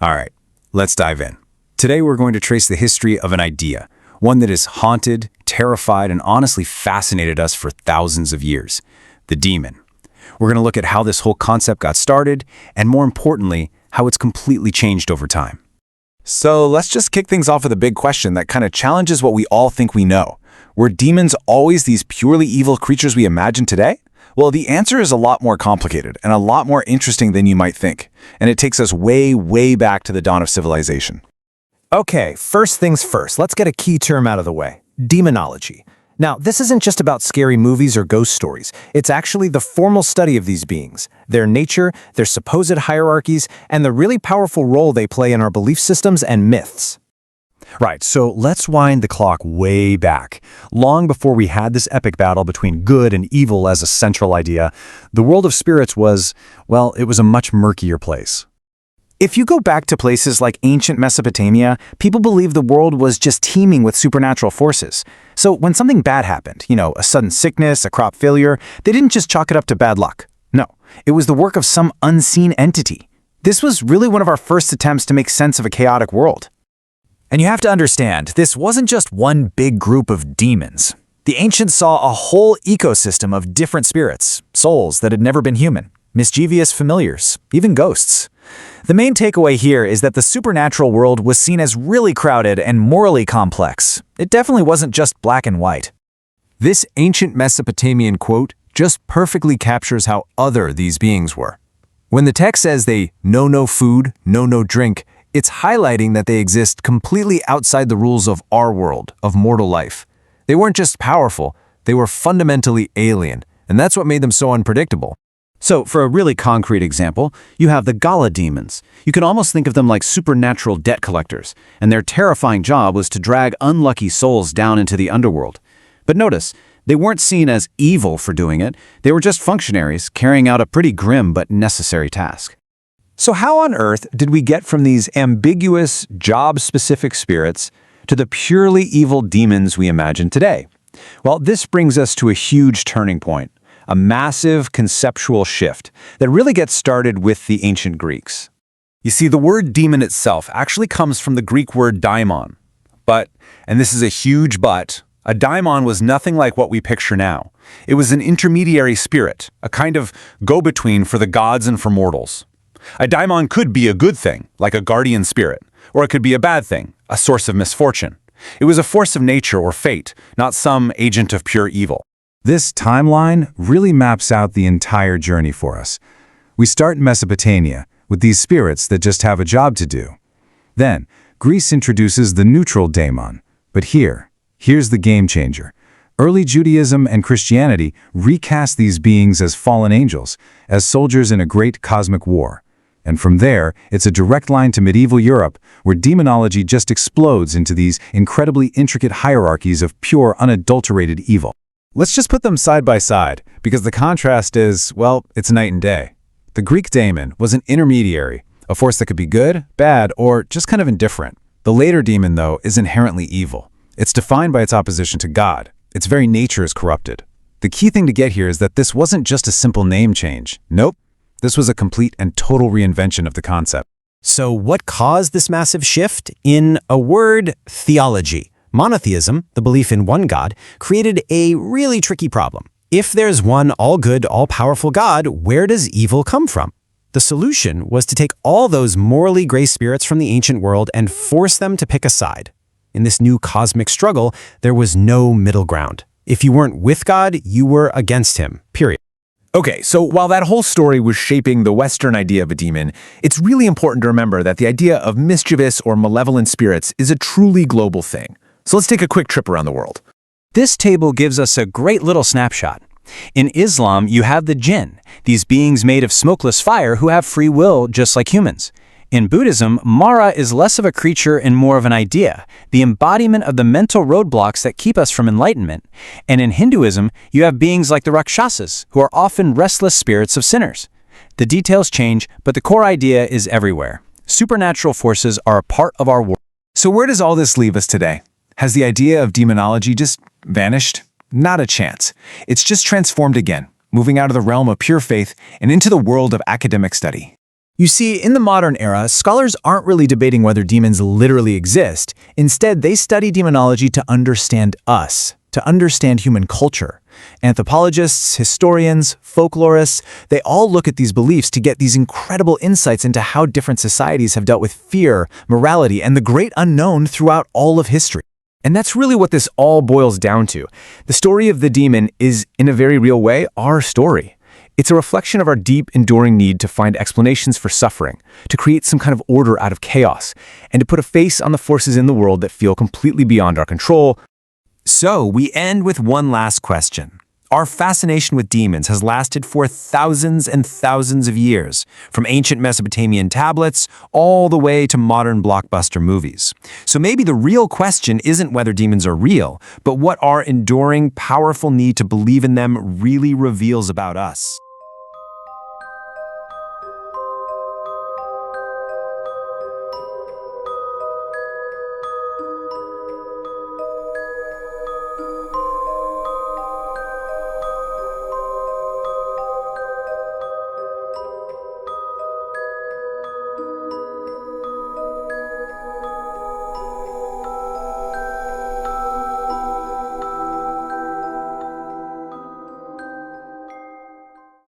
All right, let's dive in. Today we're going to trace the history of an idea, one that has haunted, terrified, and honestly fascinated us for thousands of years: the demon. We're going to look at how this whole concept got started, and more importantly, how it's completely changed over time. So let's just kick things off with a big question that kind of challenges what we all think we know. Were demons always these purely evil creatures we imagine today? Well, the answer is a lot more complicated and a lot more interesting than you might think. And it takes us way, way back to the dawn of civilization. Okay, first things first, let's get a key term out of the way: demonology. Now, this isn't just about scary movies or ghost stories. It's actually the formal study of these beings, their nature, their supposed hierarchies, and the really powerful role they play in our belief systems and myths. Right, so let's wind the clock way back. Long before we had this epic battle between good and evil as a central idea, the world of spirits was, well, it was a much murkier place. If you go back to places like ancient Mesopotamia, people believed the world was just teeming with supernatural forces. So when something bad happened, a sudden sickness, a crop failure, they didn't just chalk it up to bad luck. No, it was the work of some unseen entity. This was really one of our first attempts to make sense of a chaotic world. And you have to understand, this wasn't just one big group of demons. The ancients saw a whole ecosystem of different spirits, souls that had never been human, mischievous familiars, even ghosts. The main takeaway here is that the supernatural world was seen as really crowded and morally complex. It definitely wasn't just black and white. This ancient Mesopotamian quote just perfectly captures how other these beings were. When the text says they know no food, know no drink, it's highlighting that they exist completely outside the rules of our world, of mortal life. They weren't just powerful, they were fundamentally alien, and that's what made them so unpredictable. So, for a really concrete example, you have the Gala demons. You can almost think of them like supernatural debt collectors, and their terrifying job was to drag unlucky souls down into the underworld. But notice, they weren't seen as evil for doing it. They were just functionaries carrying out a pretty grim but necessary task. So how on earth did we get from these ambiguous, job-specific spirits to the purely evil demons we imagine today? Well, this brings us to a huge turning point, a massive conceptual shift that really gets started with the ancient Greeks. You see, the word demon itself actually comes from the Greek word daimon. But, and this is a huge but, a daimon was nothing like what we picture now. It was an intermediary spirit, a kind of go-between for the gods and for mortals. A daimon could be a good thing, like a guardian spirit, or it could be a bad thing, a source of misfortune. It was a force of nature or fate, not some agent of pure evil. This timeline really maps out the entire journey for us. We start in Mesopotamia, with these spirits that just have a job to do. Then, Greece introduces the neutral daemon. But here's the game changer. Early Judaism and Christianity recast these beings as fallen angels, as soldiers in a great cosmic war. And from there, it's a direct line to medieval Europe, where demonology just explodes into these incredibly intricate hierarchies of pure, unadulterated evil. Let's just put them side by side, because the contrast is, well, it's night and day. The Greek daemon was an intermediary, a force that could be good, bad, or just kind of indifferent. The later demon, though, is inherently evil. It's defined by its opposition to God. Its very nature is corrupted. The key thing to get here is that this wasn't just a simple name change. Nope. This was a complete and total reinvention of the concept. So what caused this massive shift? In a word, theology. Monotheism, the belief in one God, created a really tricky problem. If there's one all-good, all-powerful God, where does evil come from? The solution was to take all those morally gray spirits from the ancient world and force them to pick a side. In this new cosmic struggle, there was no middle ground. If you weren't with God, you were against him, period. Okay, so while that whole story was shaping the Western idea of a demon, it's really important to remember that the idea of mischievous or malevolent spirits is a truly global thing. So let's take a quick trip around the world. This table gives us a great little snapshot. In Islam, you have the jinn, these beings made of smokeless fire who have free will just like humans. In Buddhism, Mara is less of a creature and more of an idea, the embodiment of the mental roadblocks that keep us from enlightenment. And in Hinduism, you have beings like the Rakshasas, who are often restless spirits of sinners. The details change, but the core idea is everywhere. Supernatural forces are a part of our world. So where does all this leave us today? Has the idea of demonology just vanished? Not a chance. It's just transformed again, moving out of the realm of pure faith and into the world of academic study. You see, in the modern era, scholars aren't really debating whether demons literally exist. Instead, they study demonology to understand us, to understand human culture. Anthropologists, historians, folklorists, they all look at these beliefs to get these incredible insights into how different societies have dealt with fear, morality, and the great unknown throughout all of history. And that's really what this all boils down to. The story of the demon is, in a very real way, our story. It's a reflection of our deep, enduring need to find explanations for suffering, to create some kind of order out of chaos, and to put a face on the forces in the world that feel completely beyond our control. So we end with one last question. Our fascination with demons has lasted for thousands and thousands of years, from ancient Mesopotamian tablets all the way to modern blockbuster movies. So maybe the real question isn't whether demons are real, but what our enduring, powerful need to believe in them really reveals about us.